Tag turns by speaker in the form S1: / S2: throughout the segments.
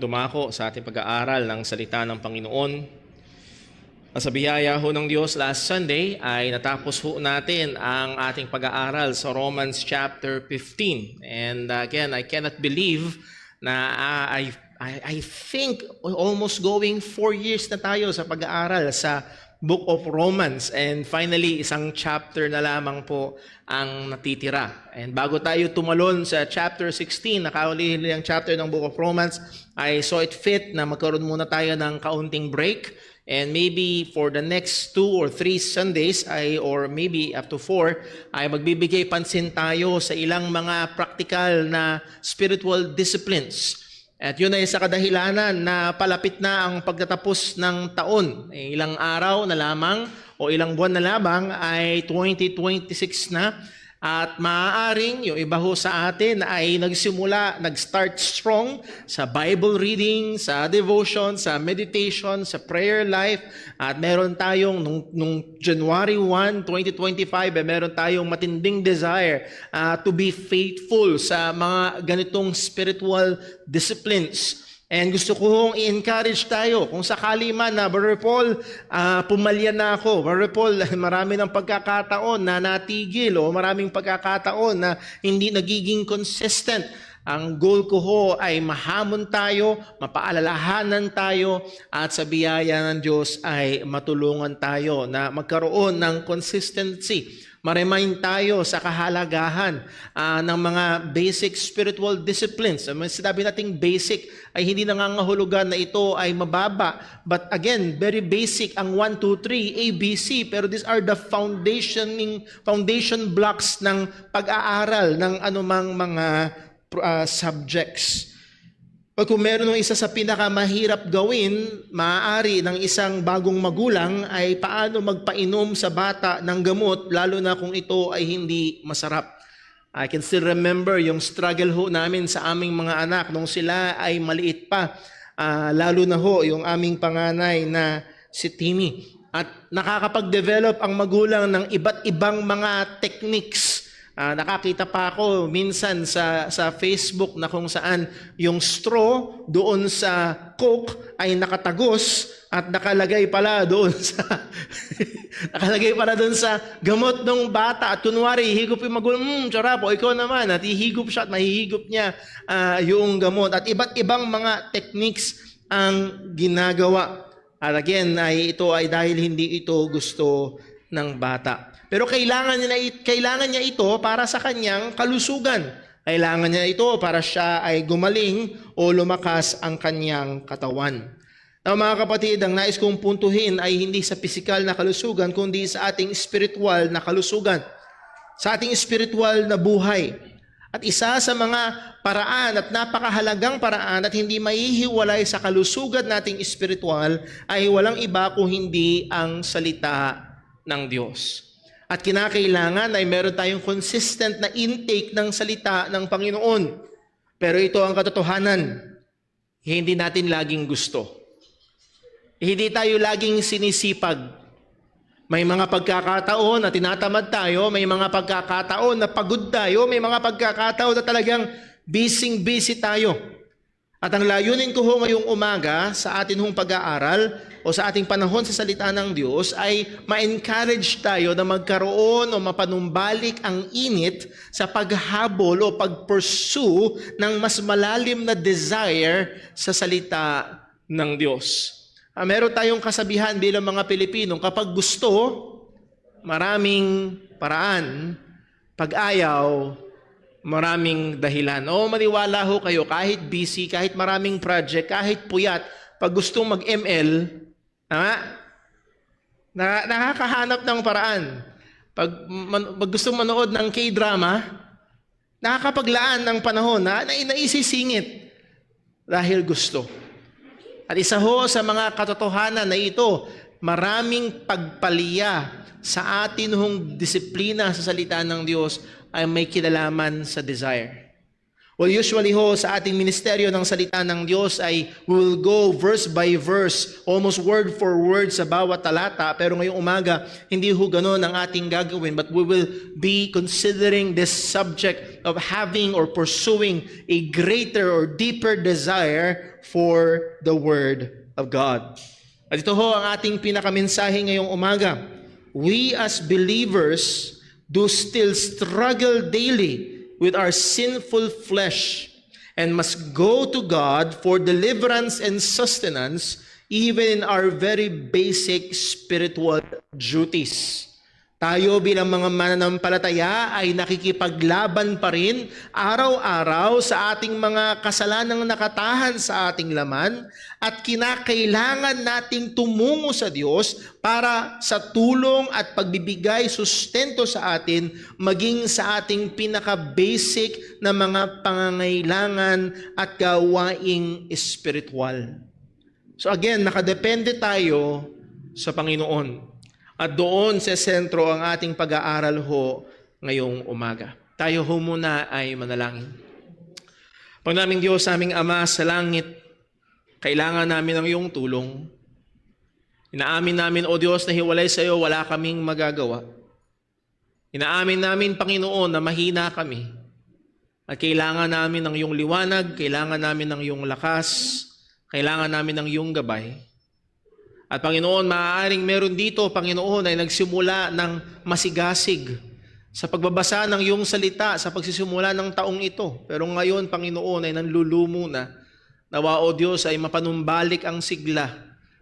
S1: dumako sa ating pag-aaral ng salita ng Panginoon. Sa biyaya ho ng Diyos, last Sunday ay natapos ho natin ang ating pag-aaral sa Romans chapter 15. And again, I cannot believe na I think almost going 4 years na tayo sa pag-aaral sa Book of Romans, and finally isang chapter na lamang po ang natitira. And bago tayo tumalon sa chapter 16, nakauli ang chapter ng Book of Romans, I saw it fit na magkaroon muna tayo ng kaunting break, and maybe for the next 2 or 3 Sundays or maybe up to 4 ay magbibigay pansin tayo sa ilang mga practical na spiritual disciplines. At yun ay sa kadahilanan na palapit na ang pagtatapos ng taon. Ilang araw na lamang o ilang buwan na lamang ay 2026 na. At maaaring yung iba ho sa atin ay nag-start strong sa Bible reading, sa devotion, sa meditation, sa prayer life. At meron tayong, nung January 1, 2025, meron tayong matinding desire to be faithful sa mga ganitong spiritual disciplines. And gusto ko hong i-encourage tayo. Kung sakali man na, Brother Paul, pumalya na ako. Brother Paul, marami ng pagkakataon na natigil o maraming pagkakataon na hindi nagiging consistent. Ang goal ko ho ay mahamon tayo, mapaalalahanan tayo, at sa biyaya ng Diyos ay matulungan tayo na magkaroon ng consistency. Ma-remind tayo sa kahalagahan ng mga basic spiritual disciplines. Sinabi nating basic ay hindi nangangahulugan na ito ay mababa. But again, very basic ang 1, 2, 3, ABC. Pero these are the foundation blocks ng pag-aaral ng anumang mga subjects. Pag kung meron ng isa sa pinakamahirap gawin, maaari ng isang bagong magulang ay paano magpainom sa bata ng gamot, lalo na kung ito ay hindi masarap. I can still remember yung struggle ho namin sa aming mga anak nung sila ay maliit pa, lalo na ho yung aming panganay na si Timmy. At nakakapag-develop ang magulang ng iba't ibang mga techniques. Nakakita pa ako minsan sa Facebook na kung saan yung straw doon sa Coke ay nakatagos at nakalagay pala doon sa nakalagay pala doon sa gamot ng bata. At kunwari higop yung magulang, sarap, o ikaw naman, at ihigop siya at mahihigop niya yung gamot. At iba't ibang mga techniques ang ginagawa. At again, ito ay dahil hindi ito gusto ng bata. Pero kailangan niya ito para sa kanyang kalusugan. Kailangan niya ito para siya ay gumaling o lumakas ang kanyang katawan. Now, mga kapatid, ang nais kong puntuhin ay hindi sa pisikal na kalusugan, kundi sa ating spiritual na kalusugan. Sa ating spiritual na buhay. At isa sa mga paraan at napakahalagang paraan at hindi maihiwalay sa kalusugan nating spiritual ay walang iba kung hindi ang salita ng Diyos. At kinakailangan ay meron tayong consistent na intake ng salita ng Panginoon. Pero ito ang katotohanan, hindi natin laging gusto. Hindi tayo laging sinisipag. May mga pagkakataon na tinatamad tayo, may mga pagkakataon na pagod tayo, may mga pagkakataon na talagang busy tayo. At ang layunin ko ho ngayong umaga sa atin hong pag-aaral o sa ating panahon sa salita ng Diyos ay ma-encourage tayo na magkaroon o mapanumbalik ang init sa paghabol o pag-pursue ng mas malalim na desire sa salita ng Diyos. Meron tayong kasabihan bilang mga Pilipino, kapag gusto, maraming paraan, pag ayaw, maraming dahilan. O maniwala ho kayo, kahit busy, kahit maraming project, kahit puyat, pag gustong mag-ML, nakakahanap ng paraan. Pag gustong manood ng K-drama, nakakapaglaan ng panahon na naisisingit dahil gusto. At isa ho sa mga katotohanan na ito, maraming pagpaliya sa atin hong disiplina sa salita ng Diyos ay may kinalaman sa desire. Well, usually ho, sa ating ministeryo ng salita ng Diyos ay we will go verse by verse, almost word for word sa bawat talata. Pero ngayong umaga, hindi ho ganun ang ating gagawin. But we will be considering this subject of having or pursuing a greater or deeper desire for the Word of God. At ito ho ang ating pinakamensahe ngayong umaga. We as believers do still struggle daily with our sinful flesh and must go to God for deliverance and sustenance even in our very basic spiritual duties. Tayo bilang mga mananampalataya ay nakikipaglaban pa rin araw-araw sa ating mga kasalanang nakatahan sa ating laman at kinakailangan nating tumungo sa Diyos para sa tulong at pagbibigay sustento sa atin maging sa ating pinaka-basic na mga pangangailangan at gawaing espiritual. So again, nakadepende tayo sa Panginoon. At doon sa sentro ang ating pag-aaral ho ngayong umaga. Tayo ho muna ay manalangin. Panginoon Diyos, aming Ama sa langit, kailangan namin ang iyong tulong. Inaamin namin, O Diyos, na hiwalay sa iyo, wala kaming magagawa. Inaamin namin, Panginoon, na mahina kami. At kailangan namin ng iyong liwanag, kailangan namin ng iyong lakas, kailangan namin ng iyong gabay. At Panginoon, maaaring meron dito, Panginoon, ay nagsimula ng masigasig sa pagbabasa ng iyong salita sa pagsisimula ng taong ito. Pero ngayon, Panginoon, ay nanlulumo na. Nawa, O Diyos, ay mapanumbalik ang sigla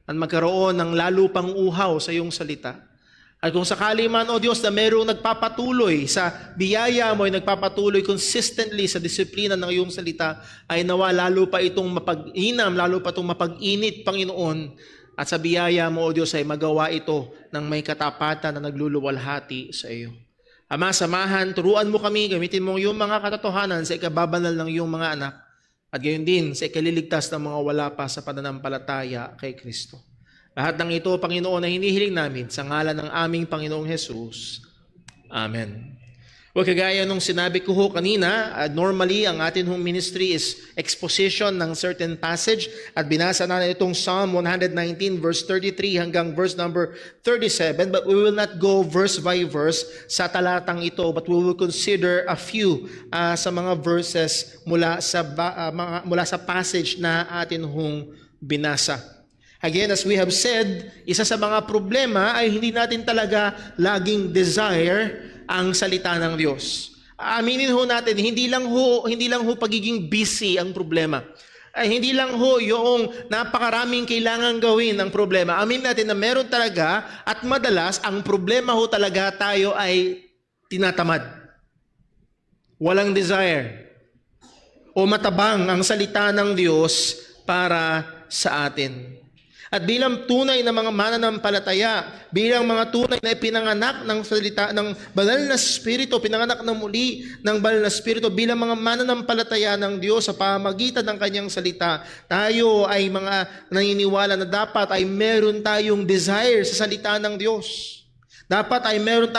S1: at magkaroon ng lalo pang uhaw sa iyong salita. At kung sakali man, O Diyos, na merong nagpapatuloy sa biyaya mo, ay nagpapatuloy consistently sa disiplina ng iyong salita, ay nawa lalo pa itong mapag-inam, lalo pa itong mapag-init, Panginoon. At sa biyaya mo, O Diyos, ay magawa ito ng may katapatan na nagluluwalhati sa iyo. Ama, samahan, turuan mo kami, gamitin mo yung mga katotohanan sa ikababanal ng iyong mga anak at gayon din sa ikaliligtas ng mga wala pa sa pananampalataya kay Kristo. Lahat ng ito, Panginoon, ay hinihiling namin sa ngalan ng aming Panginoong Jesus. Amen. Well, kagaya nung sinabi ko ho kanina, normally ang atin hong ministry is exposition ng certain passage at binasa na itong Psalm 119 verse 33 hanggang verse number 37, but we will not go verse by verse sa talatang ito, but we will consider a few sa mga verses mula sa passage na atin hong binasa. Again, as we have said, isa sa mga problema ay hindi natin talaga laging desire ang salita ng Diyos. Aminin ho natin, hindi lang ho pagiging busy ang problema. Ay hindi lang ho yung napakaraming kailangan gawin ang problema. Aminin natin na meron talaga at madalas ang problema ho talaga tayo ay tinatamad. Walang desire. O matabang ang salita ng Diyos para sa atin. At bilang tunay na mga mananampalataya, bilang mga tunay na ipinanganak ng salita ng banal na Espiritu, pinanganak ng muli ng banal na Espiritu, bilang mga mananampalataya ng Diyos sa pamamagitan ng kanyang salita, tayo ay mga naniniwala na dapat ay meron tayong desire sa salita ng Diyos. Dapat ay meron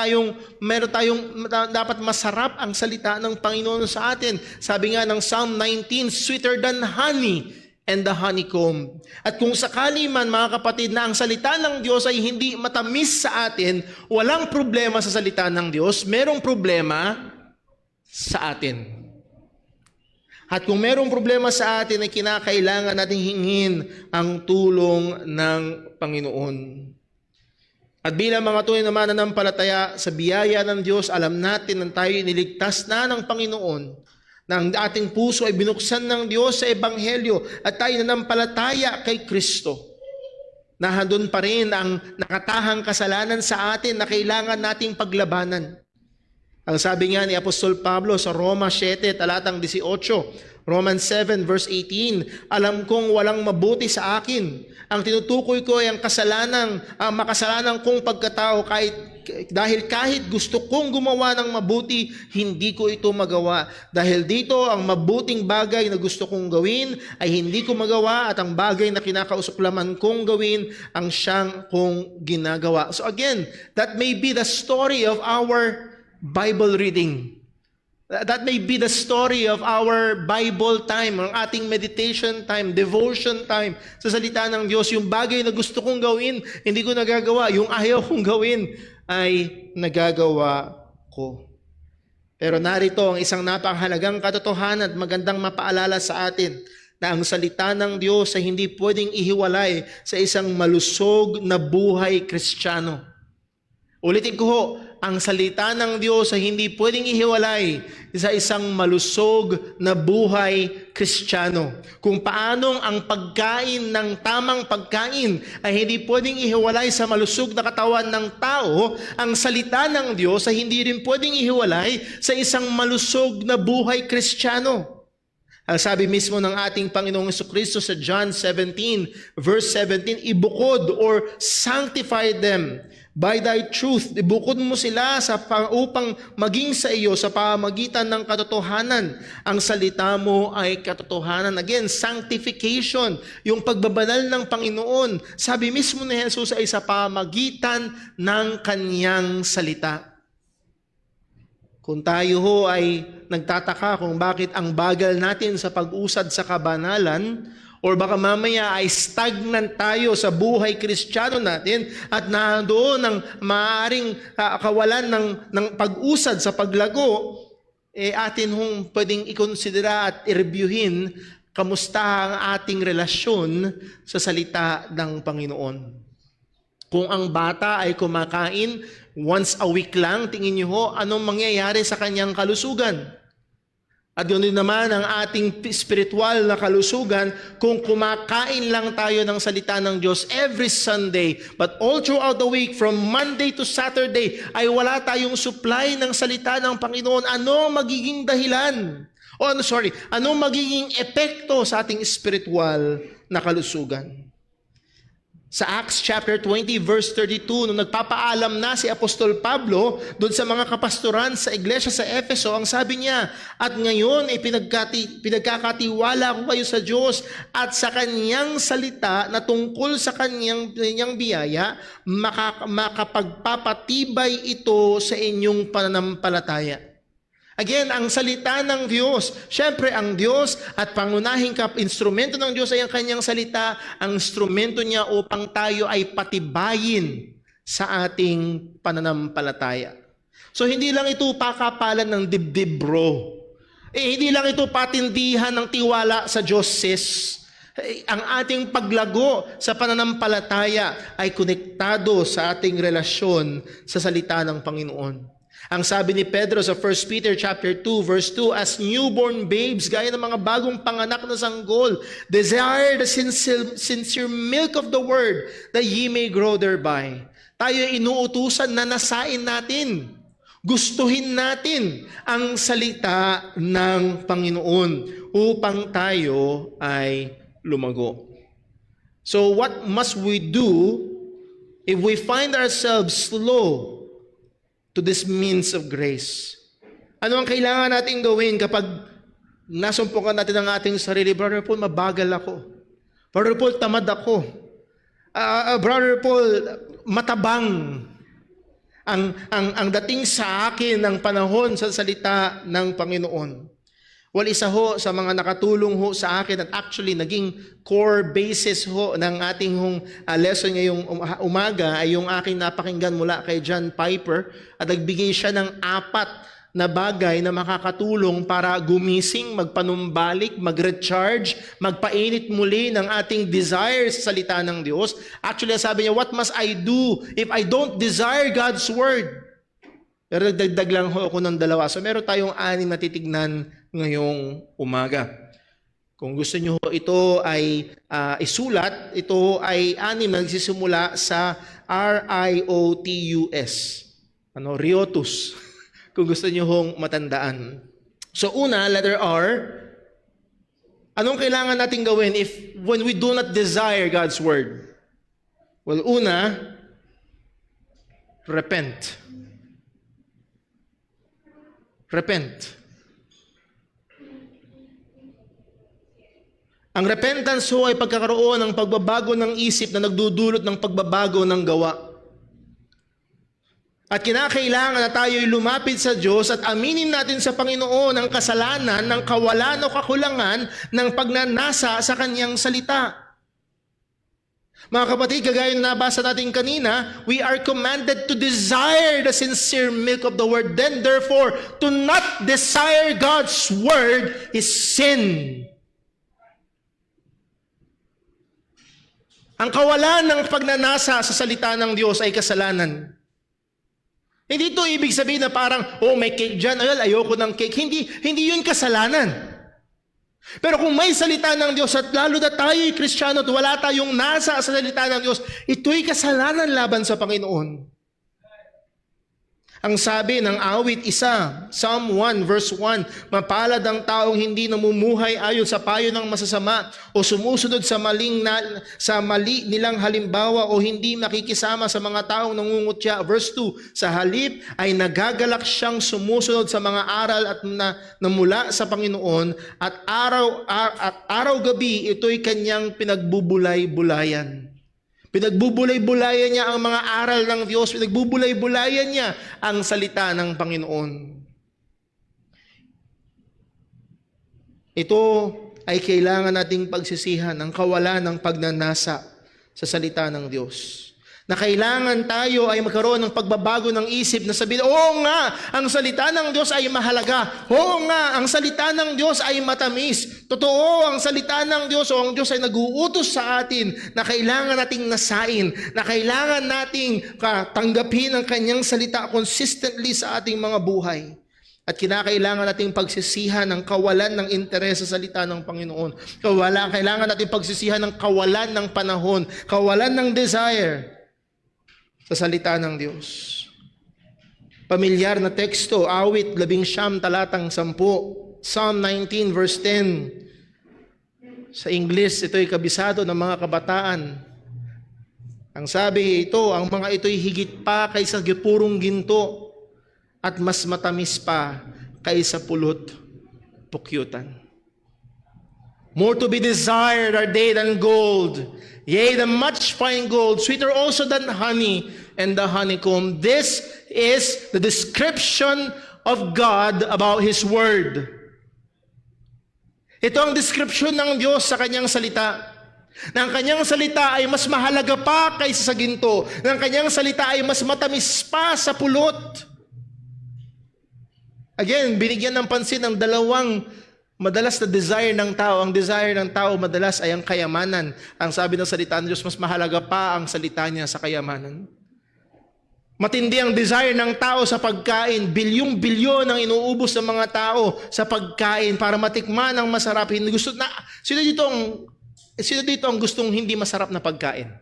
S1: tayong dapat masarap ang salita ng Panginoon sa atin. Sabi nga ng Psalm 19, sweeter than honey and the honeycomb. At kung sakali man, mga kapatid, na ang salita ng Diyos ay hindi matamis sa atin, walang problema sa salita ng Diyos, merong problema sa atin. At kung merong problema sa atin, ay kinakailangan natin hingin ang tulong ng Panginoon. At bilang mga tunay na mananampalataya sa biyaya ng Diyos, alam natin na tayo iniligtas na ng Panginoon, na ang ating puso ay binuksan ng Diyos sa Ebanghelyo at tayo nanampalataya kay Kristo. Na handun pa rin ang nakatahang kasalanan sa atin na kailangan nating paglabanan. Ang sabi nga ni Apostol Pablo sa Roma 7, talatang 18, Romans 7 verse 18, alam kong walang mabuti sa akin. Ang tinutukoy ko ay ang makasalanang kong pagkatao dahil kahit gusto kong gumawa ng mabuti, hindi ko ito magawa. Dahil dito, ang mabuting bagay na gusto kong gawin ay hindi ko magawa at ang bagay na kinakausuklaman kong gawin ang siyang kong ginagawa. So again, that may be the story of our Bible reading.
S2: That may be the story of our Bible time, ang ating meditation time, devotion time sa salita ng Diyos. Yung bagay na gusto kong gawin, hindi ko nagagawa. Yung ayaw kong gawin ay nagagawa ko. Pero narito ang isang napakahalagang katotohanan at magandang mapaalala sa atin na ang salita ng Diyos ay hindi pwedeng ihiwalay sa isang malusog na buhay Kristiyano. Ulitin ko ho, ang salita ng Diyos ay hindi pwedeng ihiwalay sa isang malusog na buhay Kristiyano. Kung paanong ang pagkain ng tamang pagkain ay hindi pwedeng ihiwalay sa malusog na katawan ng tao, ang salita ng Diyos ay hindi rin pwedeng ihiwalay sa isang malusog na buhay Kristiyano. Ang sabi mismo ng ating Panginoong Jesucristo sa John 17, verse 17, ibukod or sanctify them by thy truth. Ibukod mo sila upang maging sa iyo sa pamamagitan ng katotohanan. Ang salita mo ay katotohanan. Again, sanctification, yung pagbabanal ng Panginoon. Sabi mismo ni Jesus ay sa pamamagitan ng kanyang salita. Kung tayo ho ay nagtataka kung bakit ang bagal natin sa pag-usad sa kabanalan, or baka mamaya ay stagnant tayo sa buhay Kristiyano natin at nandoon ang maaaring kawalan ng pag-usad sa paglago, atin hong pwedeng ikonsidera at i-reviewin kamusta ang ating relasyon sa salita ng Panginoon. Kung ang bata ay kumakain once a week lang, tingin niyo ho, anong mangyayari sa kanyang kalusugan? At yun din naman ang ating spiritual na kalusugan kung kumakain lang tayo ng salita ng Diyos every Sunday, but all throughout the week, from Monday to Saturday, ay wala tayong supply ng salita ng Panginoon. Ano magiging dahilan? Anong magiging epekto sa ating spiritual na kalusugan? Sa Acts chapter 20 verse 32, nung nagpapaalam na si Apostol Pablo doon sa mga kapastoran sa iglesia sa Efeso, ang sabi niya, at ngayon ay pinagkakatiwala ko kayo sa Diyos at sa kanyang salita na tungkol sa kanyang biyaya, makapagpapatibay ito sa inyong pananampalataya. Again, ang salita ng Diyos, syempre ang Diyos at pangunahing instrumento ng Diyos ay ang kanyang salita, ang instrumento niya upang tayo ay patibayin sa ating pananampalataya. So hindi lang ito pakapalan ng dibdib, bro. Hindi lang ito patindihan ng tiwala sa Diyos, sis. Ang ating paglago sa pananampalataya ay konektado sa ating relasyon sa salita ng Panginoon. Ang sabi ni Pedro sa 1 Peter chapter 2 verse 2, as newborn babes, gaya ng mga bagong panganak na sanggol, desire the sincere milk of the word, that ye may grow thereby. Tayo inuutusan na nasain natin, gustuhin natin ang salita ng Panginoon upang tayo ay lumago. So what must we do if we find ourselves slow to this means of grace? Ano ang kailangan natin gawin kapag nasumpukan natin ang ating sarili? Brother Paul, mabagal ako. Brother Paul, tamad ako. Brother Paul, matabang. Ang dating sa akin ng panahon sa salita ng Panginoon. Well, isa ho sa mga nakatulong ho sa akin at actually naging core basis ho ng ating lesson ngayong umaga ay yung aking napakinggan mula kay John Piper, at nagbigay siya ng 4 na bagay na makakatulong para gumising, magpanumbalik, mag-recharge, magpainit muli ng ating desire sa salita ng Diyos. Actually, sabi niya, what must I do if I don't desire God's Word? Pero nagdagdag lang ho ako ng 2. So meron tayong 6 na titignan ngayong umaga. Kung gusto nyo ito ay isulat, ito ay 6 na nagsisimula sa R-I-O-T-U-S. Riotus. Kung gusto nyo hong matandaan. So una, letter R, anong kailangan natin gawin when we do not desire God's Word? Well, una, repent. Repent. Ang repentance ho ay pagkakaroon ng pagbabago ng isip na nagdudulot ng pagbabago ng gawa. At kinakailangan na tayo'y lumapit sa Diyos at aminin natin sa Panginoon ang kasalanan ng kawalan o kakulangan ng pagnanasa sa Kanyang salita. Mga kapatid, kagaya na nabasa natin kanina, we are commanded to desire the sincere milk of the Word. Then, therefore, to not desire God's Word is sin. Ang kawalan ng pagnanasa sa salita ng Diyos ay kasalanan. Hindi ito ibig sabihin na parang, may cake dyan, ayoko ng cake. Hindi yun kasalanan. Pero kung may salita ng Diyos at lalo na tayo'y Kristiyano at wala tayong nasa sa salita ng Diyos, ito'y kasalanan laban sa Panginoon. Ang sabi ng awit 1, Psalm 1 verse 1, mapalad ang taong hindi namumuhay ayon sa payo ng masasama o sumusunod sa mali nilang halimbawa o hindi makikisama sa mga taong nangungutya. Verse 2, sa halip ay nagagalak siyang sumusunod sa mga aral at na mula sa Panginoon at araw-gabi ito'y kanyang pinagbubulay-bulayan. Pinagbubulay-bulayan niya ang mga aral ng Diyos. Pinagbubulay-bulayan niya ang salita ng Panginoon. Ito ay kailangan nating pagsisihan ang kawalan ng pagnanasa sa salita ng Diyos. Na kailangan tayo ay magkaroon ng pagbabago ng isip na sabihin, oo nga, ang salita ng Diyos ay mahalaga. Oo nga, ang salita ng Diyos ay matamis. Totoo, ang salita ng Diyos o ang Diyos ay nag-uutos sa atin na kailangan nating nasain, na kailangan nating tanggapin ang kanyang salita consistently sa ating mga buhay. At kinakailangan nating pagsisihan ng kawalan ng interes sa salita ng Panginoon. Kailangan nating pagsisihan ng kawalan ng panahon, kawalan ng desire sa salita ng Diyos. Pamilyar na teksto, awit 11 talatang 10, Psalm 19 verse 10. Sa English, ito'y kabisado ng mga kabataan. Ang sabi ito, ang mga ito'y higit pa kaysa purong ginto at mas matamis pa kaysa pulot pukyutan. More to be desired are they than gold, yea, the much fine gold, sweeter also than honey and the honeycomb. This is the description of God about His Word. Ito ang description ng Diyos sa Kanyang salita. Na ang Kanyang salita ay mas mahalaga pa kaysa sa ginto. Na ang Kanyang salita ay mas matamis pa sa pulot. Again, binigyan ng pansin ang dalawang madalas na desire ng tao. Ang desire ng tao madalas ay ang kayamanan. Ang sabi ng salita ng Diyos, mas mahalaga pa ang salita niya sa kayamanan. Matindi ang desire ng tao sa pagkain. Bilyong-bilyon ang inuubos ng mga tao sa pagkain para matikman ang masarap. Sino dito ang gustong hindi masarap na pagkain?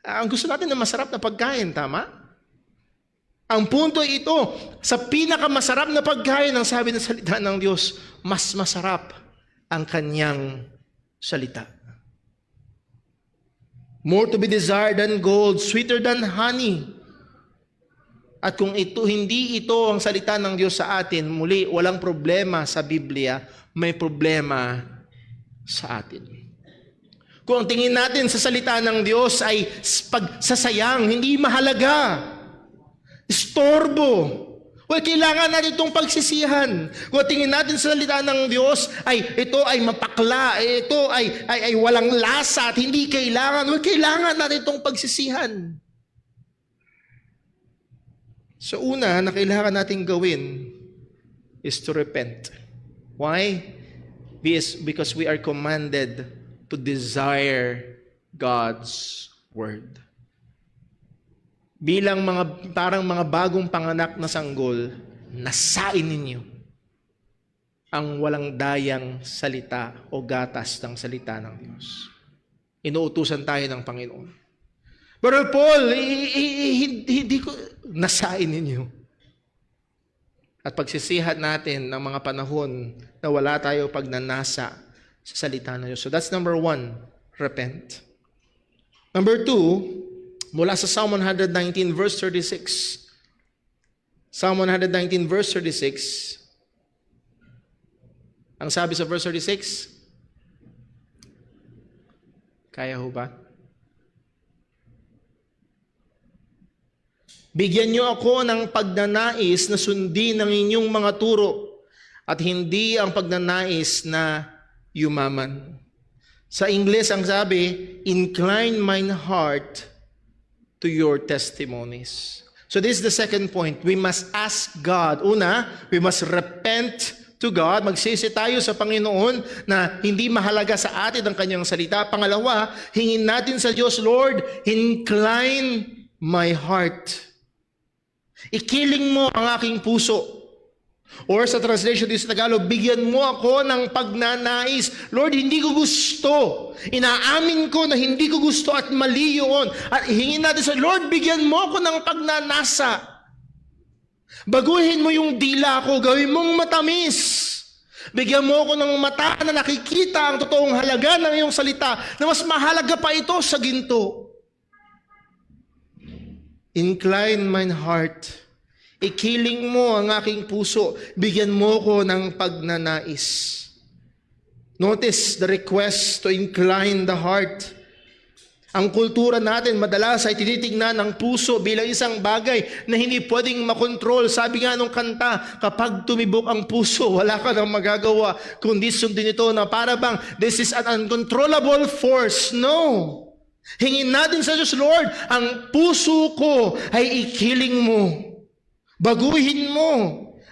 S2: Ang gusto natin na masarap na pagkain, tama? Ang punto ay ito, sa pinakamasarap na pagkain, ang sabi ng salita ng Diyos, mas masarap ang kanyang salita. More to be desired than gold, sweeter than honey. At kung hindi ito ang salita ng Diyos sa atin, muli, walang problema sa Biblia, may problema sa atin. Kung ang tingin natin sa salita ng Diyos ay pagsasayang, hindi mahalaga, istorbo. Kailangan natin itong pagsisihan. Kung tingin natin sa salita ng Diyos, ito ay mapakla, ito ay walang lasa at hindi kailangan. Kailangan natin itong pagsisihan. So una na kailangan natin gawin is to repent. Why? Because we are commanded to desire God's Word. Bilang parang mga bagong panganak na sanggol, nasain ninyo ang walang dayang salita o gatas ng salita ng Diyos. Inuutusan tayo ng Panginoon. Pero Paul, hindi ko nasain ninyo. At pagsisihan natin ng mga panahon na wala tayo pagnanasa sa salita ng Diyos. So that's number 1, repent. Number 2, mula sa Psalm 119 verse 36. Psalm 119 verse 36. Ang sabi sa verse 36? Kaya ho ba? Bigyan niyo ako ng pagnanais na sundin ang inyong mga turo at hindi ang pagnanais na yumaman. Sa Ingles ang sabi, incline mine heart to your testimonies. So this is the second point. We must ask God. Una, we must repent to God. Magsisi tayo sa Panginoon na hindi mahalaga sa atin ang kanyang salita. Pangalawa, hingin natin sa Diyos, Lord, incline my heart. Ikiling mo ang aking puso. Or sa translation dito sa Tagalog, bigyan mo ako ng pagnanais. Lord, hindi ko gusto. Inaamin ko na hindi ko gusto at mali yun. At hingin natin sa Lord, bigyan mo ako ng pagnanasa. Baguhin mo yung dila ko, gawin mong matamis. Bigyan mo ako ng mata na nakikita ang totoong halaga ng iyong salita na mas mahalaga pa ito sa ginto. Incline mine heart. Ikiling mo ang aking puso. Bigyan mo ko ng pagnanais. Notice the request to incline the heart. Ang kultura natin madalas ay tinitingnan ang puso bilang isang bagay na hindi pwedeng makontrol. Sabi nga nung kanta, kapag tumibok ang puso, wala ka nang magagawa kundi sundin ito na para bang this is an uncontrollable force. No. Hingin natin sa Diyos, Lord, ang puso ko ay ikiling mo. Baguhin mo.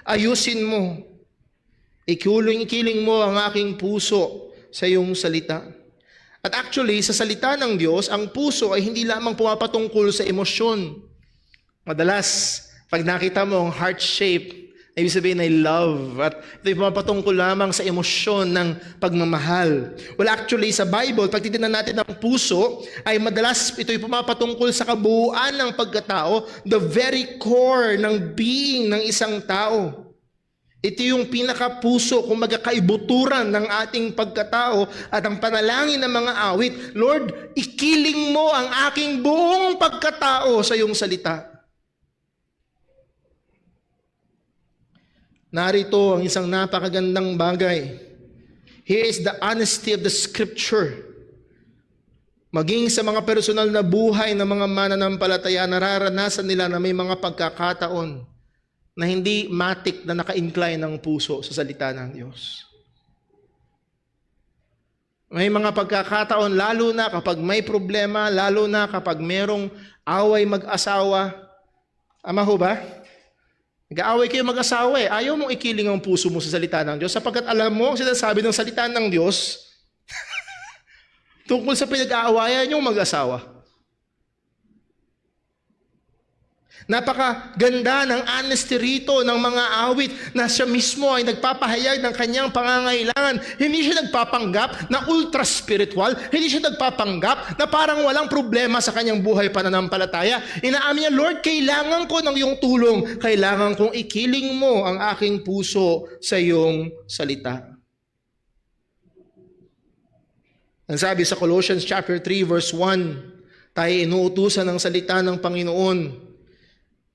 S2: Ayusin mo. Ikiling mo ang aking puso sa iyong salita. At actually, sa salita ng Diyos, ang puso ay hindi lamang pumapatungkol sa emosyon. Madalas, pag nakita mo ang heart shape, ibig sabihin ay love. At ito'y pumapatungkol lamang sa emosyon ng pagmamahal. Well, actually, sa Bible, pag titignan natin ang puso, ay madalas ito'y pumapatungkol sa kabuuan ng pagkatao, the very core ng being ng isang tao. Ito yung pinakapuso, kung magkakaibuturan ng ating pagkatao at ang panalangin ng mga awit. Lord, ikiling mo ang aking buong pagkatao sa iyong salita. Narito ang isang napakagandang bagay. Here is the honesty of the Scripture. Maging sa mga personal na buhay ng mga mananampalataya, nararanasan nila na may mga pagkakataon na hindi matik na naka-incline ng puso sa salita ng Diyos. May mga pagkakataon, lalo na kapag may problema, lalo na kapag merong away mag-asawa. Ama ho ba? Nag-aaway kayo mag-asawa ayaw mong ikiling ang puso mo sa salita ng Diyos sapagkat alam mo ang sinasabi ng salita ng Diyos tungkol sa pinag-aawayan niyong mag-asawa. Napakaganda ng honesty rito ng mga awit na siya mismo ay nagpapahayag ng kanyang pangangailangan. Hindi siya nagpapanggap na ultra-spiritual. Hindi siya nagpapanggap na parang walang problema sa kanyang buhay pananampalataya. Inaamin niya, Lord, kailangan ko ng iyong tulong. Kailangan kong ikiling mo ang aking puso sa iyong salita. Ang sabi sa Colossians chapter 3 verse 1, tayo inuutusan ng salita ng Panginoon.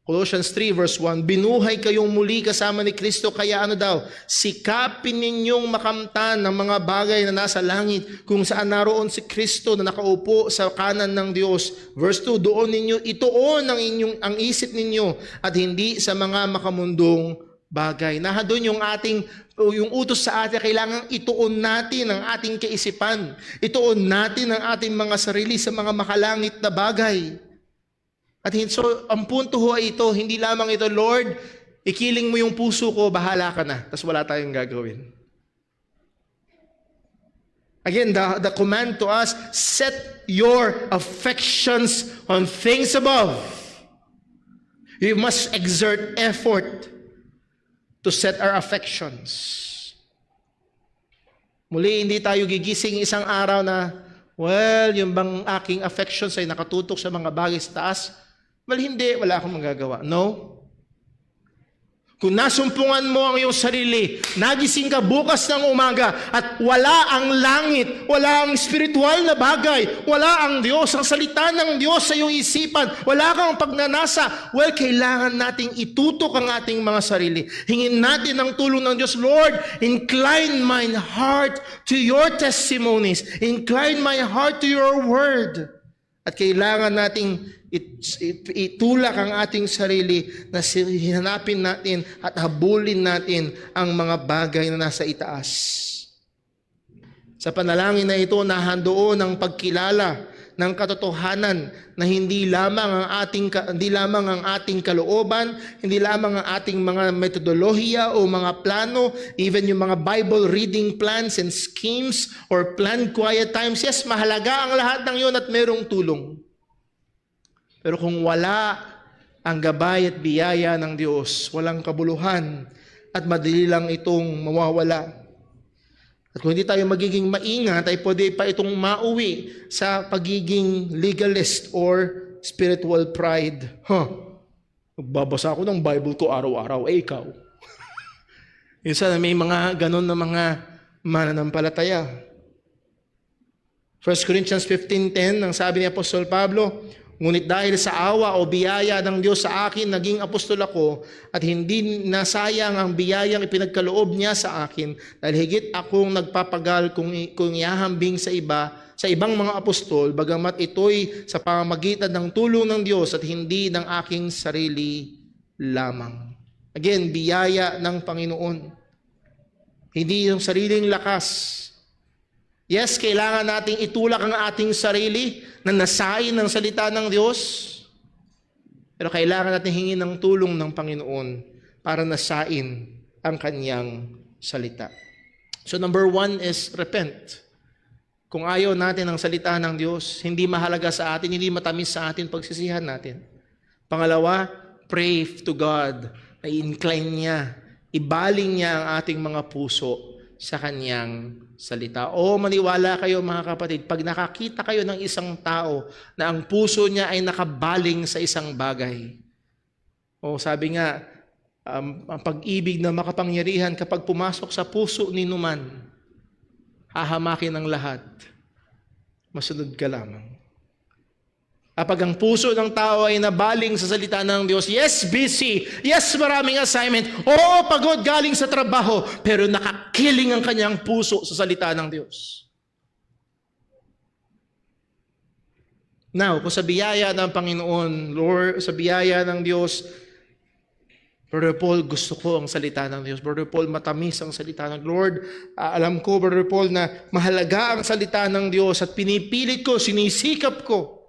S2: Colossians 3 verse 1, binuhay kayong muli kasama ni Kristo, kaya ano daw? Sikapin ninyong makamtan ng mga bagay na nasa langit kung saan naroon si Kristo na nakaupo sa kanan ng Diyos. Verse 2, doon ninyo ituon ang isip ninyo at hindi sa mga makamundong bagay. Doon yung utos sa atin, kailangan ituon natin ang ating kaisipan. Ituon natin ang ating mga sarili sa mga makalangit na bagay. At so, ang punto ho ay ito, hindi lamang ito, Lord, ikiling mo yung puso ko, bahala ka na. Tapos wala tayong gagawin. Again, the command to us, set your affections on things above. We must exert effort to set our affections. Muli, hindi tayo gigising isang araw na, well, yung bang aking affections ay nakatutok sa mga bagay sa taas? Well, hindi, wala akong magagawa. No. Kung nasumpungan mo ang iyong sarili, nagising ka bukas ng umaga at wala ang langit, wala ang spiritual na bagay, wala ang Diyos, ang salita ng Diyos sa iyong isipan, wala kang pagnanasa, well, kailangan nating itutok ang ating mga sarili. Hingin natin ang tulong ng Diyos, Lord, incline my heart to your testimonies. Incline my heart to your word. At kailangan nating itulak ang ating sarili na hinanapin natin at habulin natin ang mga bagay na nasa itaas. Sa panalangin na ito, nahandoon ang pagkilala ng katotohanan na hindi lamang ang ating kalooban, hindi lamang ang ating mga metodolohiya o mga plano, even yung mga Bible reading plans and schemes or planned quiet times. Yes, mahalaga ang lahat ng yun at merong tulong. Pero kung wala ang gabay at biyaya ng Diyos, walang kabuluhan at madali lang itong mawawala. At kung hindi tayo magiging maingat, ay pwede pa itong mauwi sa pagiging legalist or spiritual pride. Nagbabasa ako ng Bible ko araw-araw, ikaw. Minsan may mga ganon na mga mananampalataya. 1 Corinthians 15:10, ang sabi ni Apostol Pablo, ngunit dahil sa awa o biyaya ng Diyos sa akin, naging apostol ako at hindi nasayang ang biyayang ipinagkaloob niya sa akin dahil higit akong nagpapagal kung ihahambing sa ibang mga apostol, bagamat ito'y sa pamamagitan ng tulong ng Diyos at hindi ng aking sarili lamang. Again, biyaya ng Panginoon. Hindi yung sariling lakas. Yes, kailangan nating itulak ang ating sarili na nasain ng salita ng Diyos. Pero kailangan natin hingin ng tulong ng Panginoon para nasain ang kanyang salita. So number 1 is repent. Kung ayaw natin ang salita ng Diyos, hindi mahalaga sa atin, hindi matamis sa atin, pagsisihan natin. Pangalawa, pray to God na i-incline niya, ibaling niya ang ating mga puso sa kanyang salita. O maniwala kayo mga kapatid, pag nakakita kayo ng isang tao na ang puso niya ay nakabaling sa isang bagay. O sabi nga, ang pag-ibig na makapangyarihan kapag pumasok sa puso ni numan, hahamakin ang lahat. Masunod ka lamang. Kapag ang puso ng tao ay nabaling sa salita ng Diyos, yes, busy, yes, maraming assignment, oo, pagod galing sa trabaho, pero nakakiling ang kanyang puso sa salita ng Diyos. Now, kung sa biyaya ng Panginoon, Lord, sa biyaya ng Diyos, Brother Paul, gusto ko ang salita ng Diyos. Brother Paul, matamis ang salita ng Lord. Alam ko, Brother Paul, na mahalaga ang salita ng Diyos at pinipilit ko, sinisikap ko.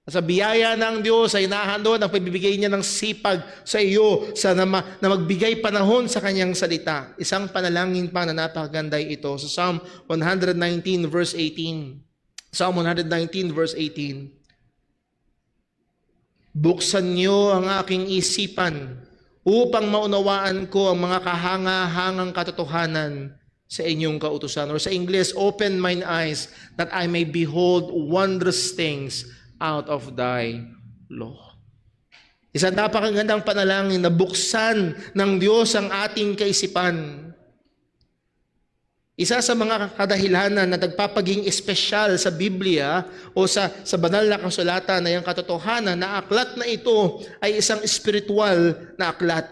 S2: Sa biyaya ng Diyos ay nahandon ang pagbibigay niya ng sipag sa iyo na magbigay panahon sa kanyang salita. Isang panalangin pa na napakaganda ito sa Psalm 119 verse 18. Psalm 119 verse 18. Buksan niyo ang aking isipan upang maunawaan ko ang mga kahanga-hangang katotohanan sa inyong kautusan. Or sa English, open mine eyes that I may behold wondrous things out of thy law. Isang napakagandang panalangin na buksan ng Diyos ang ating kaisipan. Isa sa mga kadahilanan na nagpapaging espesyal sa Biblia o sa banal na kasulatan na yung katotohanan na aklat na ito ay isang espiritual na aklat.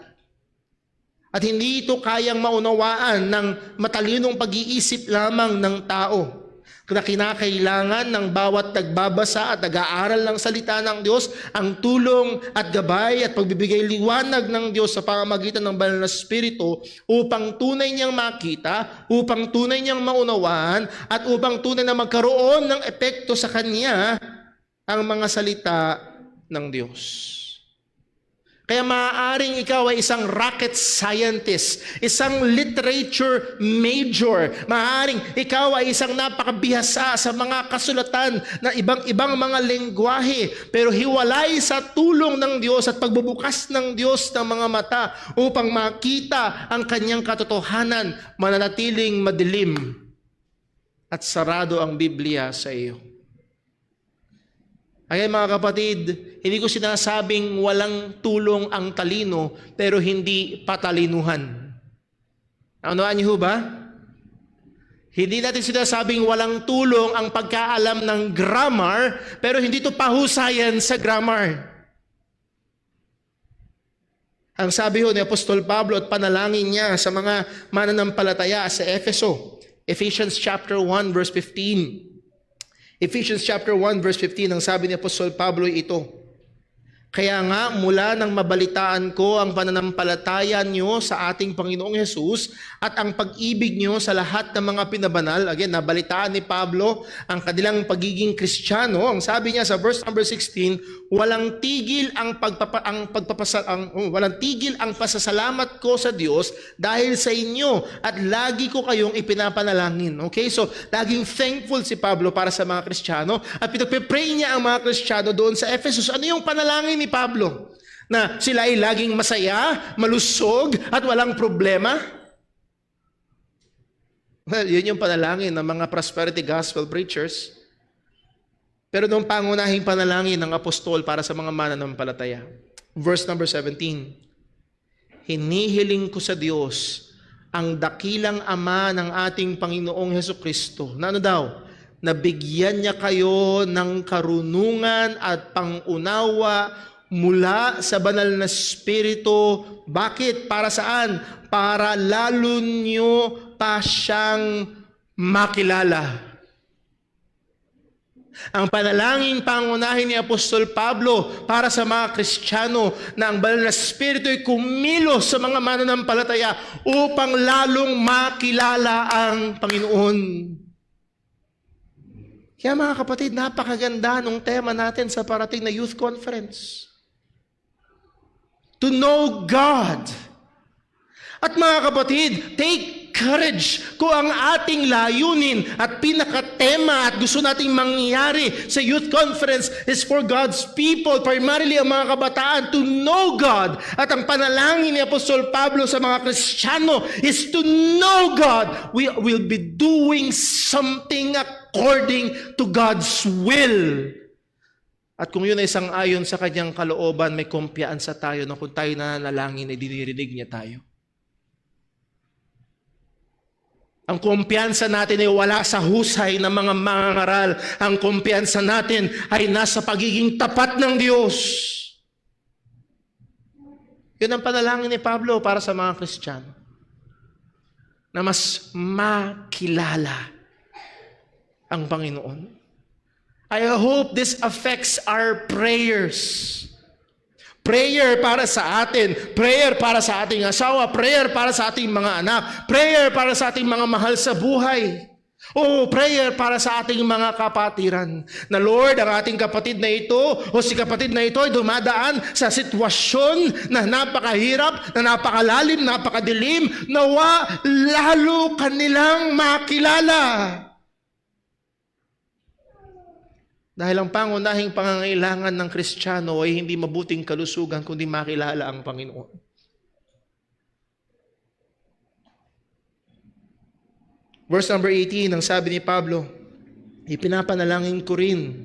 S2: At hindi ito kayang maunawaan ng matalinong pag-iisip lamang ng tao. Na kinakailangan ng bawat nagbabasa at nag-aaral ng salita ng Diyos ang tulong at gabay at pagbibigay liwanag ng Diyos sa pamamagitan ng banal na Espiritu upang tunay niyang makita, upang tunay niyang maunawaan, at upang tunay na magkaroon ng epekto sa Kanya ang mga salita ng Diyos. Kaya maaaring ikaw ay isang rocket scientist, isang literature major. Maaaring ikaw ay isang napakabihasa sa mga kasulatan na ibang-ibang mga lengguwahe, pero hiwalay sa tulong ng Diyos at pagbubukas ng Diyos ng mga mata upang makita ang kanyang katotohanan, mananatiling madilim at sarado ang Biblia sa iyo. Kaya mga kapatid, hindi ko sinasabing walang tulong ang talino, pero hindi patalinuhan. Naunawaan niyo ba? Hindi natin sinasabing walang tulong ang pagkaalam ng grammar, pero hindi ito pahusayan sa grammar. Ang sabi ho ni Apostol Pablo at panalangin niya sa mga mananampalataya sa Efeso, Ephesians chapter 1 verse 15. Ephesians chapter 1 verse 15, ang sabi ni Apostol Pablo ay ito, kaya nga mula nang mabalitaan ko ang pananampalataya nyo sa ating Panginoong Hesus at ang pag-ibig nyo sa lahat ng mga pinabanal. Again, nabalitaan ni Pablo ang kanilang pagiging Kristiyano. Ang sabi niya sa verse number 16, walang tigil ang pasasalamat ko sa Diyos dahil sa inyo at lagi ko kayong ipinapanalangin. Okay? So, laging thankful si Pablo para sa mga Kristiyano at pinagpe-pray niya ang mga Kristiyano doon sa Ephesus. Ano yung panalangin ni Pablo? Na sila ay laging masaya, malusog, at walang problema? Well, yun yung panalangin ng mga prosperity gospel preachers. Pero nung pangunahing panalangin ng apostol para sa mga mananampalataya. Verse number 17. Hinihiling ko sa Diyos ang dakilang Ama ng ating Panginoong Hesukristo. Na ano daw? Nabigyan niya kayo ng karunungan at pangunawa mula sa banal na Espiritu. Bakit? Para saan? Para lalo niyo pa siyang makilala. Ang panalangin pangunahin ni Apostol Pablo para sa mga Kristiyano na ang banal na Espiritu ay kumilos sa mga mananampalataya upang lalong makilala ang Panginoon. Kaya mga kapatid, napakaganda nung tema natin sa parating na youth conference. To know God. At mga kapatid, take courage kung ang ating layunin at pinakatema at gusto nating mangyari sa youth conference is for God's people, primarily ang mga kabataan, to know God. At ang panalangin ni Apostol Pablo sa mga Kristiyano is to know God. We will be doing something according to God's will. At kung yun ay sang-ayon sa kanyang kalooban, may kumpiyansa tayo na kung tayo nananalangin ay dinirinig niya tayo. Ang kumpiyansa natin ay wala sa husay ng mga mangangaral. Ang kumpiyansa natin ay nasa pagiging tapat ng Diyos. Yun ang panalangin ni Pablo para sa mga Kristiyano. Na mas makilala ang Panginoon. I hope this affects our prayers. Prayer para sa atin, prayer para sa ating asawa, prayer para sa ating mga anak, prayer para sa ating mga mahal sa buhay. O prayer para sa ating mga kapatiran. Na Lord, ang ating kapatid na ito o si kapatid na ito ay dumadaan sa sitwasyon na napakahirap, na napakalalim, napakadilim, nawa lalo kanilang makilala. Dahil ang pangunahing pangangailangan ng Kristiyano ay hindi mabuting kalusugan kundi makilala ang Panginoon. Verse number 18, ang sabi ni Pablo, ipinapanalangin ko rin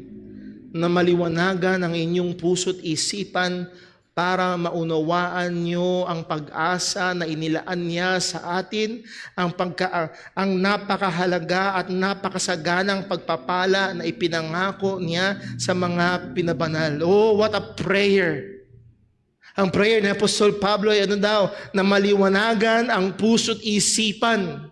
S2: na maliwanagan ang inyong puso't isipan para maunawaan nyo ang pag-asa na inilaan niya sa atin, ang napakahalaga at napakasaganang pagpapala na ipinangako niya sa mga pinabanal. Oh, what a prayer! Ang prayer ni Apostol Pablo ay ano daw? Na maliwanagan ang puso't isipan.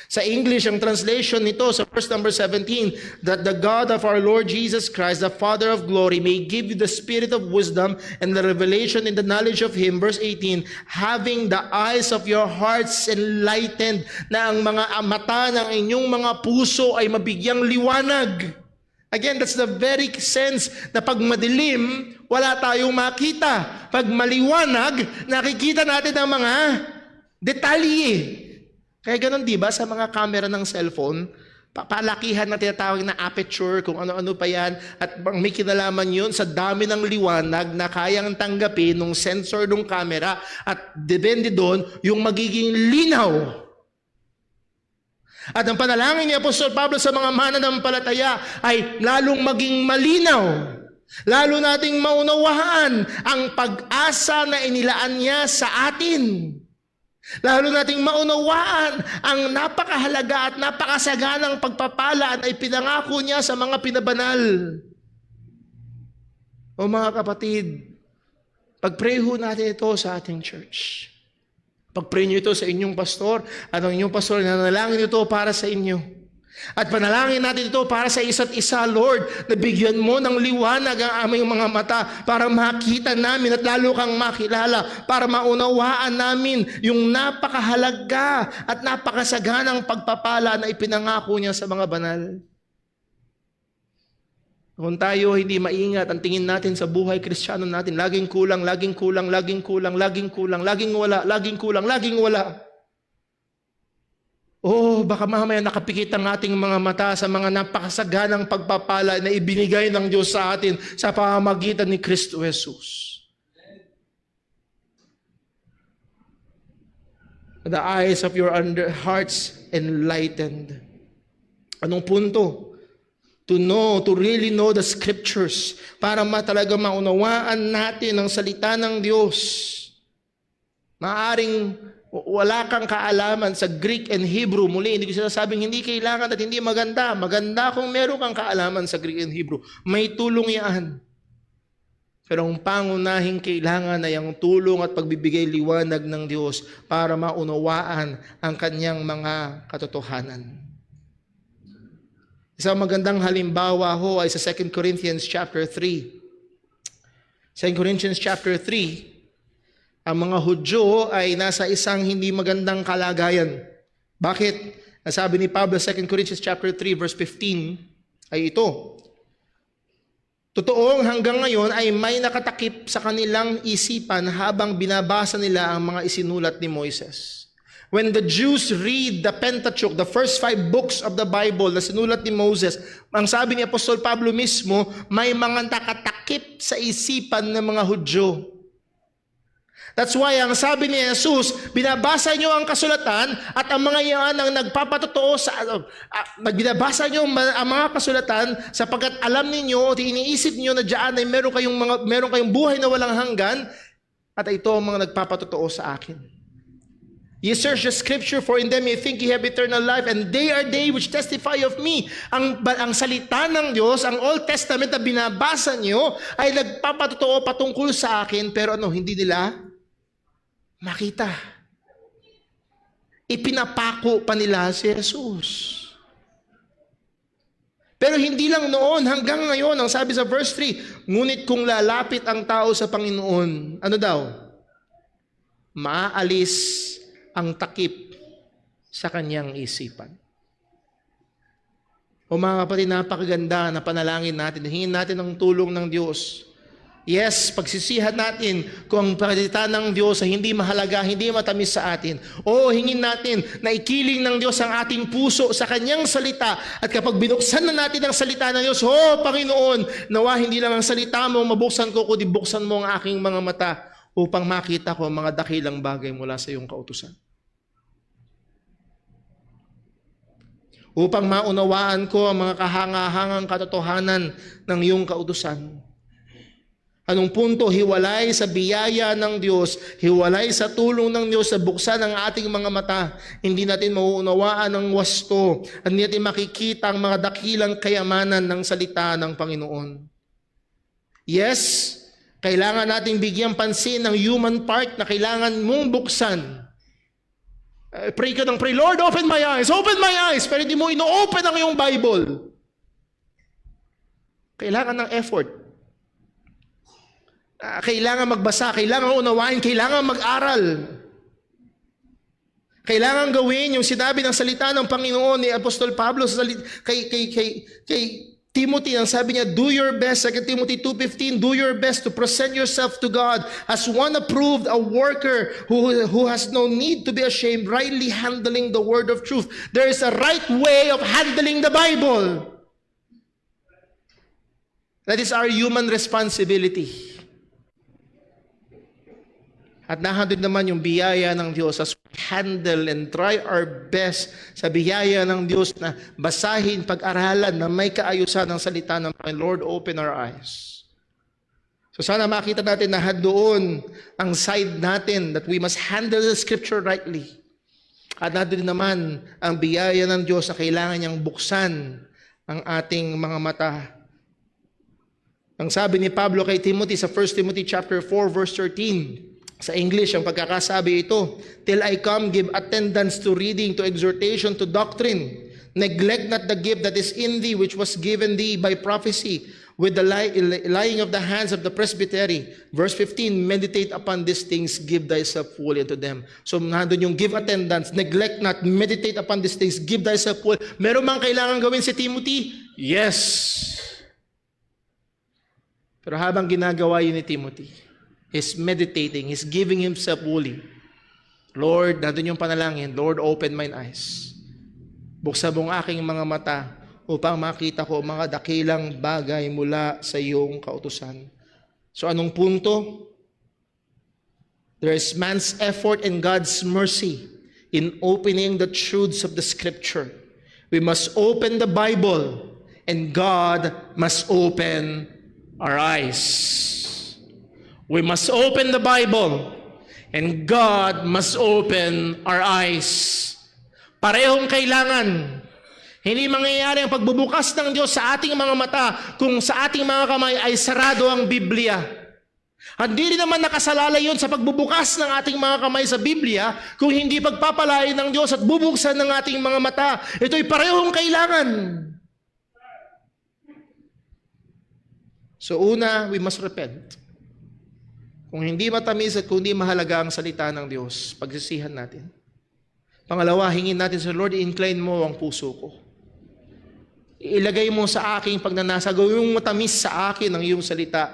S2: Sa English, ang translation nito sa verse number 17, that the God of our Lord Jesus Christ, the Father of glory, may give you the spirit of wisdom and the revelation in the knowledge of Him. Verse 18, having the eyes of your hearts enlightened, na ang mga mata ng inyong mga puso ay mabigyang liwanag. Again, that's the very sense na pag madilim, wala tayong makita. Pag maliwanag, nakikita natin ang mga detalye. Kaya ganun, di ba, sa mga camera ng cellphone, palakihan na tinatawag na aperture, kung ano-ano pa yan, at may kinalaman yun sa dami ng liwanag na kayang tanggapin ng sensor ng camera, at depende doon yung magiging linaw. At ang panalangin ni Apostol Pablo sa mga mananampalataya ay lalong maging malinaw. Lalo nating maunawaan ang pag-asa na inilaan niya sa atin. Lalo nating maunawaan ang napakahalaga at napakasaganang pagpapala na ipinangako niya sa mga pinabanal. O mga kapatid, pag-pray ho natin ito sa ating church. Pag-pray niyo ito sa inyong pastor, at ang inyong pastor nanalangin ito para sa inyo. At panalangin natin ito para sa isa't isa, Lord, na bigyan mo ng liwanag ang aming mga mata para makita namin at lalo kang makilala, para maunawaan namin yung napakahalaga at napakasaganang pagpapala na ipinangako niya sa mga banal. Kung tayo hindi maingat, ang tingin natin sa buhay Kristiyano natin, laging kulang, laging kulang, laging kulang, laging kulang, laging wala, laging kulang, laging wala. Oh, baka mamaya nakapikit ang ating mga mata sa mga napakasaganang pagpapala na ibinigay ng Diyos sa atin sa pamamagitan ni Kristo Jesus. The eyes of your hearts enlightened. Anong punto? To know, to really know the scriptures para talaga maunawaan natin ang salita ng Diyos. Maaring wala kang kaalaman sa Greek and Hebrew. Muli, hindi ko sinasabing hindi kailangan at hindi maganda. Maganda kung meron kang kaalaman sa Greek and Hebrew. May tulong yan. Pero ang pangunahing kailangan ay ang tulong at pagbibigay liwanag ng Diyos para maunawaan ang kanyang mga katotohanan. Isang magandang halimbawa ho ay sa 2 Corinthians chapter 3. 2 Corinthians chapter 3, ang mga Hudyo ay nasa isang hindi magandang kalagayan. Bakit? Nasabi ni Pablo 2 Corinthians chapter 3 verse 15 ay ito. Totoong hanggang ngayon ay may nakatakip sa kanilang isipan habang binabasa nila ang mga isinulat ni Moises. When the Jews read the Pentateuch, the first 5 books of the Bible na sinulat ni Moses, ang sabi ni Apostol Pablo mismo, may mga nakatakip sa isipan ng mga Hudyo. That's why ang sabi ni Jesus, binabasa niyo ang kasulatan at ang mga iyan ang nagpapatotoo sa binabasa niyo ang mga kasulatan sapagkat alam niyo at iniisip niyo na diyan ay meron kayong buhay na walang hanggan at ito ang mga nagpapatotoo sa akin. Ye search the scripture, for in them ye think ye have eternal life, and they are they which testify of me. Ang salita ng Diyos, ang Old Testament na binabasa niyo ay nagpapatotoo patungkol sa akin, pero hindi nila makita. Ipinapako pa nila si Jesus. Pero hindi lang noon, hanggang ngayon, ang sabi sa verse 3, ngunit kung lalapit ang tao sa Panginoon, ano daw? Maaalis ang takip sa kanyang isipan. O mga kapatid, napakaganda na panalangin natin. Hingin natin ang tulong ng Diyos. Yes, pagsisihan natin kung ang pagsalita ng Diyos ay hindi mahalaga, hindi matamis sa atin. O hingin natin na ikiling ng Diyos ang ating puso sa kanyang salita. At kapag binuksan na natin ang salita ng Diyos, Panginoon, nawa hindi lang ang salita mo mabuksan ko, kundi buksan mo ang aking mga mata upang makita ko ang mga dakilang bagay mula sa iyong kautusan. Upang maunawaan ko ang mga kahangahangang katotohanan ng iyong kautusan. Anong punto? Hiwalay sa biyaya ng Diyos, hiwalay sa tulong ng Diyos sa buksan ang ating mga mata. Hindi natin mauunawaan ang wasto, at hindi natin makikita ang mga dakilang kayamanan ng salita ng Panginoon. Yes, kailangan nating bigyan pansin ang human part na kailangan mong buksan. Pray ka ng pray, Lord, open my eyes, pero hindi mo ino-open ang iyong Bible. Kailangan ng effort. Kailangan magbasa, kailangan unawain, kailangan mag-aral. Kailangan gawin yung sinabi ng salita ng Panginoon ni Apostol Pablo kay Timothy, ang sabi niya, do your best, 2 Timothy 2:15, do your best to present yourself to God as one approved, a worker who has no need to be ashamed, rightly handling the word of truth. There is a right way of handling the Bible. That is our human responsibility. At nahandog naman yung biyaya ng Diyos as we handle and try our best sa biyaya ng Diyos na basahin, pag-aralan na may kaayusan ng salita ng Panginoon. Lord, open our eyes. So sana makita natin na doon ang side natin that we must handle the scripture rightly. At natin naman ang biyaya ng Diyos na kailangan niyang buksan ang ating mga mata. Ang sabi ni Pablo kay Timothy sa 1 Timothy chapter 4 verse 13, sa English, ang pagkakasabi ito, till I come, give attendance to reading, to exhortation, to doctrine. Neglect not the gift that is in thee, which was given thee by prophecy, with the laying of the hands of the presbytery. Verse 15, meditate upon these things, give thyself fully unto them. So nandun yung give attendance, neglect not, meditate upon these things, give thyself fully. Meron bang kailangan gawin si Timothy? Yes. Pero habang ginagawa yun ni Timothy, he's meditating, he's giving himself fully. Lord, nandun yung panalangin, Lord, open mine eyes. Buksan mong aking mga mata upang makita ko mga dakilang bagay mula sa iyong kautusan. So anong punto? There is man's effort and God's mercy in opening the truths of the Scripture. We must open the Bible and God must open our eyes. We must open the Bible and God must open our eyes. Parehong kailangan. Hindi mangyayari ang pagbubukas ng Diyos sa ating mga mata kung sa ating mga kamay ay sarado ang Biblia. Hindi rin naman nakasalalay yun sa pagbubukas ng ating mga kamay sa Biblia kung hindi pagpapalain ng Diyos at bubuksan ng ating mga mata. Ito'y parehong kailangan. So una, we must repent. Kung hindi matamis at kung hindi mahalaga ang salita ng Diyos, pagsisihan natin. Pangalawa, hingin natin sa Lord, i-incline mo ang puso ko. Ilagay mo sa aking pagnanasa, gawin mong matamis sa akin ang iyong salita.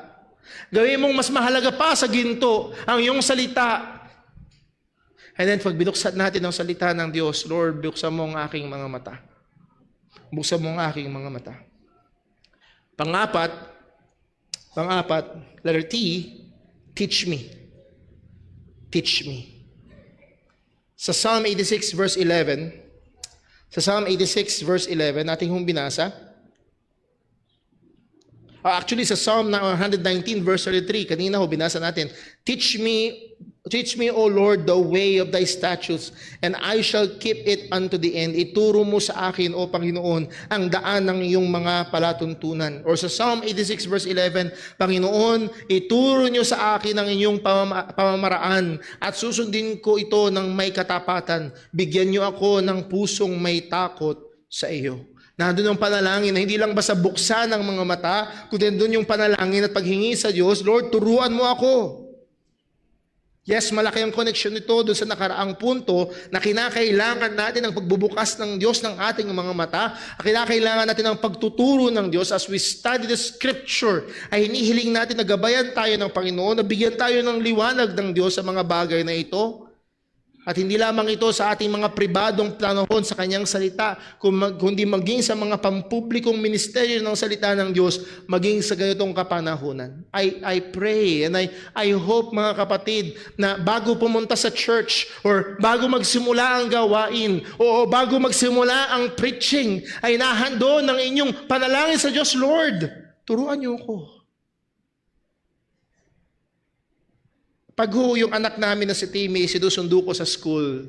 S2: Gawin mong mas mahalaga pa sa ginto ang iyong salita. And then, pag binuksan natin ang salita ng Diyos, Lord, buksan mo ang aking mga mata. Buksan mo ang aking mga mata. Pangapat, letter T, teach me. Teach me. Sa Psalm 86 verse 11, nating hong binasa. Actually, sa Psalm 119 verse 33, kanina ho binasa natin, Teach me, O Lord, the way of thy statutes, and I shall keep it unto the end. Ituro mo sa akin, O Panginoon, ang daan ng iyong mga palatuntunan. Or sa Psalm 86 verse 11, Panginoon, ituro niyo sa akin ang inyong pamamaraan at susundin ko ito ng may katapatan. Bigyan niyo ako ng pusong may takot sa iyo. Nandun yung panalangin na hindi lang basta buksan ng mga mata, kundi doon yung panalangin at paghingi sa Diyos, Lord, turuan mo ako. Yes, malaki ang connection nito doon sa nakaraang punto na kinakailangan natin ang pagbubukas ng Diyos ng ating mga mata, kinakailangan natin ang pagtuturo ng Diyos as we study the Scripture, ay hinihiling natin na gabayan tayo ng Panginoon, na bigyan tayo ng liwanag ng Diyos sa mga bagay na ito. At hindi lamang ito sa ating mga pribadong planahon sa kanyang salita, kundi maging sa mga pampublikong ministeryo ng salita ng Diyos, maging sa ganitong kapanahunan. I pray and I hope, mga kapatid, na bago pumunta sa church or bago magsimula ang gawain o bago magsimula ang preaching, ay nahando ng inyong panalangin sa Diyos, Lord, turuan niyo ako. Pag yung anak namin na si Timmy, sinusundo ko sa school.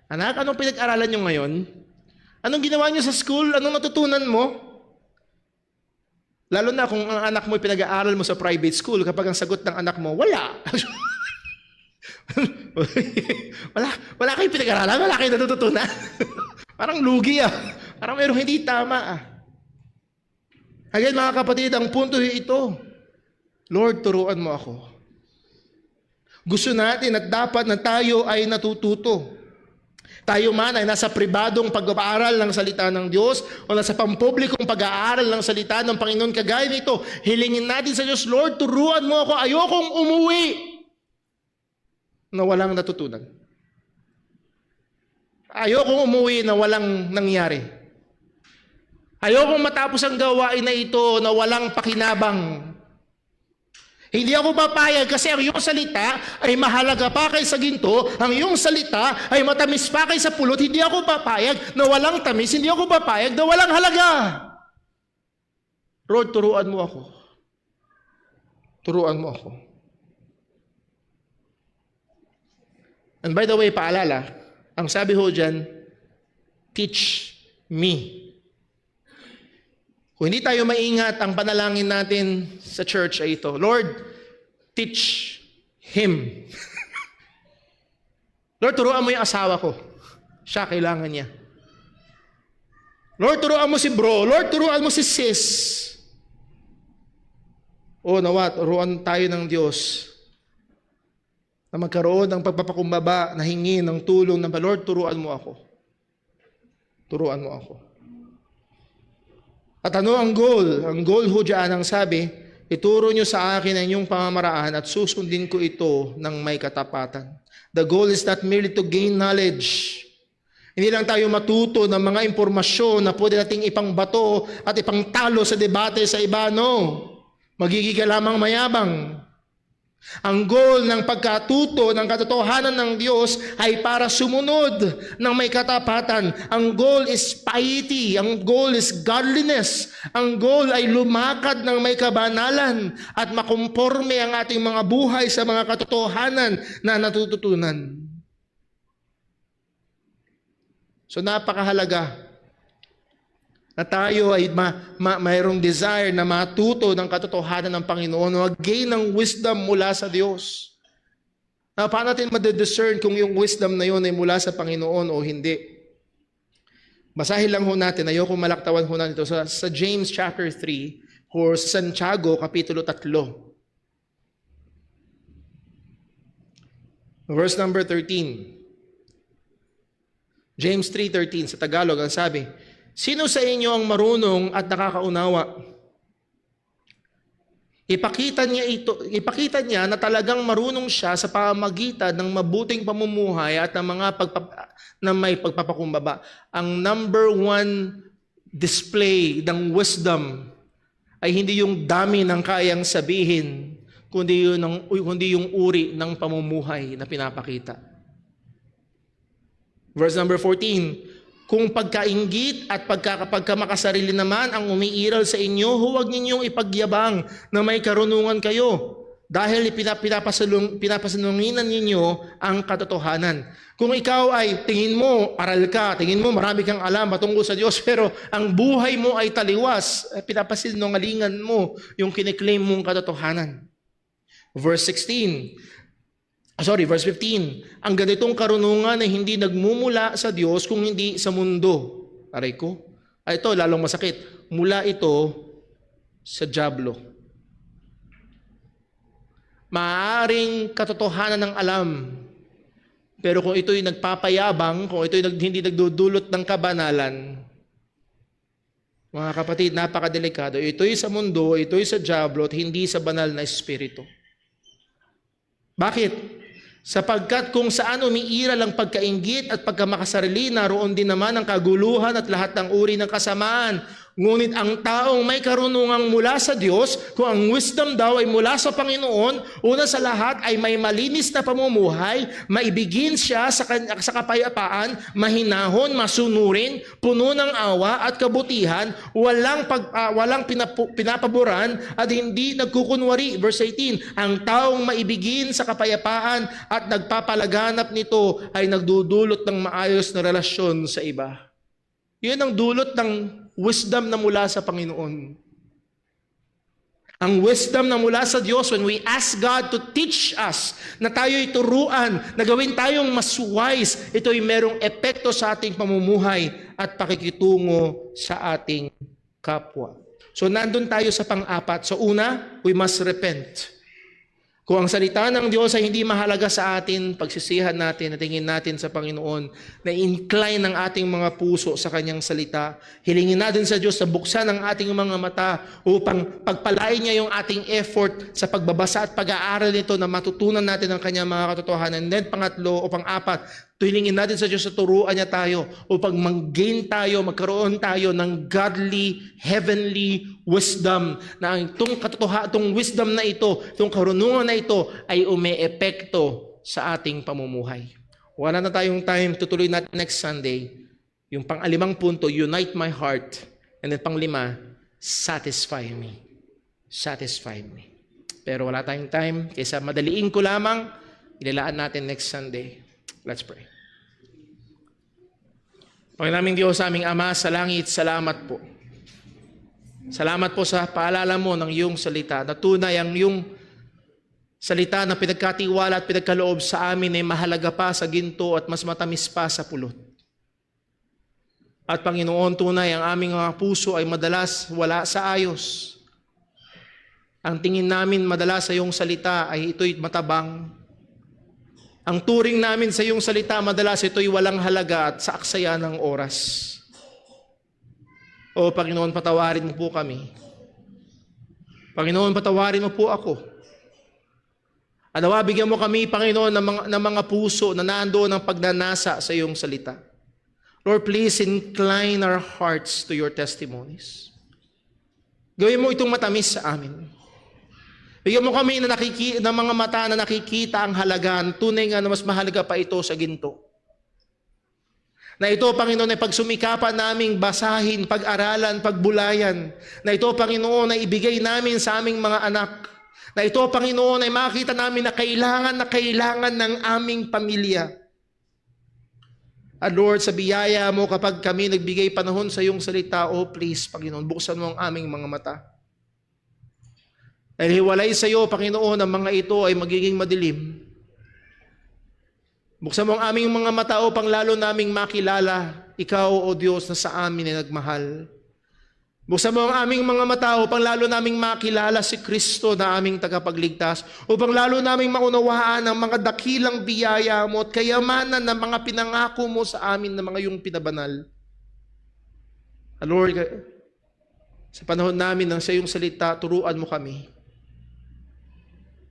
S2: Anak, anong pinag-aralan nyo ngayon? Anong ginawa nyo sa school? Anong natutunan mo? Lalo na kung ang anak mo pinag-aaral mo sa private school, kapag ang sagot ng anak mo, wala. wala kayong pinag-aralan, wala kayong natutunan. Parang lugi Parang mayroong hindi tama Again, mga kapatid, ang punto ito, Lord, turuan mo ako. Gusto natin at dapat na tayo ay natututo. Tayo man ay nasa pribadong pag-aaral ng salita ng Diyos o nasa pampublikong pag-aaral ng salita ng Panginoon, kagaya nito, hilingin natin sa Diyos, Lord, turuan mo ako, ayokong umuwi na walang natutunan. Ayokong umuwi na walang nangyari. Ayokong matapos ang gawain na ito na walang pakinabang. Hindi ako papayag kasi ang iyong salita ay mahalaga pa kaysa ginto, ang iyong salita ay matamis pa kaysa pulot. Hindi ako papayag na walang tamis, hindi ako papayag na walang halaga. Lord, turuan mo ako. Turuan mo ako. And by the way, paalala, ang sabi ho dyan, teach me. Kung hindi tayo maingat, ang panalangin natin sa church ay ito, Lord, teach him. Lord, turuan mo yung asawa ko. Siya, kailangan niya. Lord, turuan mo si bro. Lord, turuan mo si sis. O nawa, turuan tayo ng Diyos na magkaroon ng pagpapakumbaba, na hingi ng tulong ng Lord, turuan mo ako. Turuan mo ako. At ano ang goal? Ang goal ho dyan ang sabi, ituro nyo sa akin ang inyong pamamaraan at susundin ko ito ng may katapatan. The goal is not merely to gain knowledge. Hindi lang tayo matuto ng mga impormasyon na pwede nating ipangbato at ipangtalo sa debate sa iba, no. Magiging ka lamang mayabang. Ang goal ng pagkatuto ng katotohanan ng Diyos ay para sumunod ng may katapatan. Ang goal is piety. Ang goal is godliness. Ang goal ay lumakad ng may kabanalan at makomporme ang ating mga buhay sa mga katotohanan na natututunan. So napakahalaga na tayo ay mayroong desire na matuto ng katotohanan ng Panginoon, mag-gain ng wisdom mula sa Diyos. Paano natin madidiscern kung yung wisdom na yun ay mula sa Panginoon o hindi? Basahin lang ho natin, ayoko malaktawan ho natin ito, sa James chapter 3 or sa Santiago kapitulo 3. Verse number 13. James 3:13 sa Tagalog ang sabi, sino sa inyo ang marunong at nakakaunawa? Ipakita niya na talagang marunong siya sa pamamagitan ng mabuting pamumuhay at ng mga may pagpapakumbaba. Ang number one display ng wisdom ay hindi yung dami ng kayang sabihin, kundi yung uri ng pamumuhay na pinapakita. Verse number 14, kung pagkainggit at pagkamakasarili naman ang umiiral sa inyo, huwag ninyong ipagyabang na may karunungan kayo dahil pinapasanunginan ninyo ang katotohanan. Kung ikaw ay tingin mo, aral ka, tingin mo marami kang alam patungkol sa Diyos, pero ang buhay mo ay taliwas, pinapasinungalingan mo yung kiniklaim mong katotohanan. Verse 15, ang ganitong karunungan ay hindi nagmumula sa Diyos kung hindi sa mundo. Aray ko. Ito, lalong masakit. Mula ito sa dyablo. Maaaring katotohanan ng alam. Pero kung ito'y nagpapayabang, kung ito'y hindi nagdudulot ng kabanalan, mga kapatid, napakadelikado. Ito'y sa mundo, ito'y sa dyablo, at hindi sa banal na espiritu. Bakit? Sapagkat kung saan umiiral ang pagkainggit at pagkamakasarili, naroon din naman ang kaguluhan at lahat ng uri ng kasamaan. Ngunit ang taong may karunungang mula sa Diyos, kung ang wisdom daw ay mula sa Panginoon, una sa lahat ay may malinis na pamumuhay, maibigin siya sa kapayapaan, mahinahon, masunurin, puno ng awa at kabutihan, walang pinapaboran at hindi nagkukunwari. Verse 18, ang taong maibigin sa kapayapaan at nagpapalaganap nito ay nagdudulot ng maayos na relasyon sa iba. Yun ang dulot ng wisdom na mula sa Panginoon. Ang wisdom na mula sa Diyos, when we ask God to teach us, na tayo'y turuan, na gawin tayong mas wise, ito'y merong epekto sa ating pamumuhay at pakikitungo sa ating kapwa. So nandun tayo sa pang-apat. So una, we must repent. Kung ang salita ng Diyos ay hindi mahalaga sa atin, pagsisihan natin, natingin natin sa Panginoon, na incline ng ating mga puso sa Kanyang salita. Hilingin natin sa Diyos na buksan ang ating mga mata upang pagpalain niya yung ating effort sa pagbabasa at pag-aaral nito na matutunan natin ang Kanyang mga katotohanan. And then pangatlo o pang-apat, hilingin natin sa Diyos na turuan niya tayo upang mag-gain tayo, magkaroon tayo ng godly, heavenly wisdom na itong wisdom na ito, itong karunungan na ito ay umeepekto sa ating pamumuhay. Wala na tayong time, tutuloy natin next Sunday. Yung pang-alimang punto, unite my heart. And then pang-lima, satisfy me. Satisfy me. Pero wala tayong time, kaysa madaliin ko lamang, ilalaan natin next Sunday. Let's pray. Panginoon Diyos, aming Ama sa langit, salamat po. Salamat po sa paalala mo ng iyong salita. Na tunay ang iyong salita na pinagkatiwala at pinagkaloob sa amin ay mahalaga pa sa ginto at mas matamis pa sa pulot. At Panginoon, tunay ang aming mga puso ay madalas wala sa ayos. Ang tingin namin madalas sa iyong salita ay ito'y matabang. Ang turing namin sa iyong salita madalas ito'y walang halaga at sa aksaya ng oras. O Panginoon, patawarin mo po kami. Panginoon, patawarin mo po ako. Anawa, bigyan mo kami, Panginoon, ng mga puso na naandoon ng pagnanasa sa iyong salita. Lord, please incline our hearts to your testimonies. Gawin mo itong matamis sa amin. Bigyan mo kami ng mga mata na nakikita ang halaga, tunay nga na mas mahalaga pa ito sa ginto. Na ito, Panginoon, ay pagsumikapan naming basahin, pag-aralan, pagbulayan. Na ito, Panginoon, ay ibigay namin sa aming mga anak. Na ito, Panginoon, ay makita namin na kailangan ng aming pamilya. At Lord, sa biyaya mo kapag kami nagbigay panahon sa iyong salita, oh please, Panginoon, buksan mo ang aming mga mata. Dahil hiwalay sa iyo, Panginoon, ang mga ito ay magiging madilim. Buksan mo ang aming mga mata upang lalo naming makilala, Ikaw, O Diyos, na sa amin ay nagmahal. Buksan mo ang aming mga mata upang lalo naming makilala si Kristo na aming tagapagligtas, upang lalo naming maunawaan ang mga dakilang biyaya mo at kayamanan ng mga pinangako mo sa amin na mga iyong pinabanal. Lord, sa panahon namin ng sa iyong salita, turuan mo kami.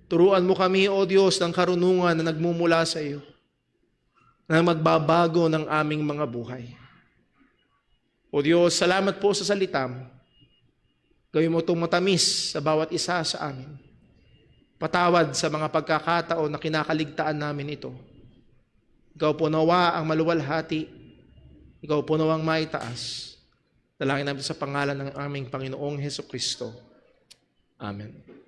S2: Turuan mo kami, O Diyos, ng karunungan na nagmumula sa iyo, na magbabago ng aming mga buhay. O Diyos, salamat po sa salita mo. Gawin mo itong matamis sa bawat isa sa amin. Patawad sa mga pagkakataon na kinakaligtaan namin ito. Ikaw po nawa ang maluwalhati. Ikaw po nawang maitaas. Dalangin namin sa pangalan ng aming Panginoong Hesukristo. Amen.